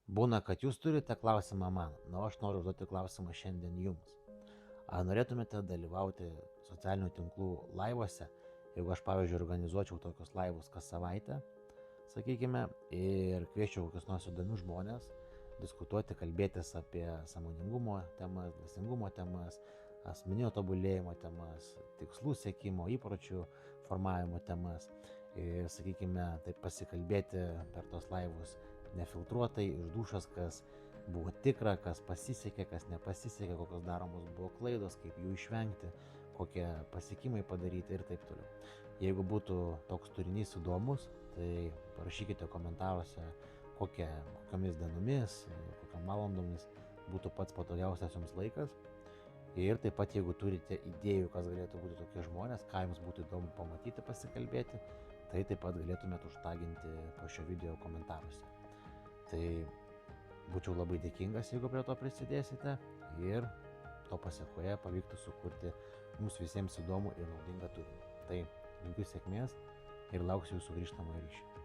Būna, kad jūs turite klausimą man, na, aš noriu užduoti klausimą šiandien jums. Ar norėtumėte dalyvauti socialinių tinklų laivuose, jeigu aš, pavyzdžiui, organizuočiau tokius laivus kas savaitę, sakykime, ir kvieščiau kokius nors įdomius žmonės, diskutuoti, kalbėtis apie sąmoningumo temas, dvasingumo temas, asmeninio tobulėjimo temas, tikslų siekimo, įpročių formavimo temas. Ir, sakykime, taip pasikalbėti per tos laivus nefiltruotai, iš dušos, kas buvo tikra, kas pasisekė, kas nepasisekė, kokios daromos buvo klaidos, kaip jų išvengti, kokie pasiekimai padaryti ir taip toliau. Jeigu būtų toks turinys įdomus, tai parašykite komentaruose, kokiamis dienomis, kokiam valandomis būtų pats patogiausias jums laikas. Ir taip pat, jeigu turite idėjų, kas galėtų būti tokie žmonės, ką jums būtų įdomu pamatyti, pasikalbėti, tai taip pat galėtumėte užtaginti po šio video komentaruose. Tai būčiau labai dėkingas, jeigu prie to prisidėsite ir to pasiekoje pavyktų sukurti mums visiems įdomų ir naudingą turinį. Tai linkiu sėkmės ir lauksiu jūsų grįžtamojo ryšio.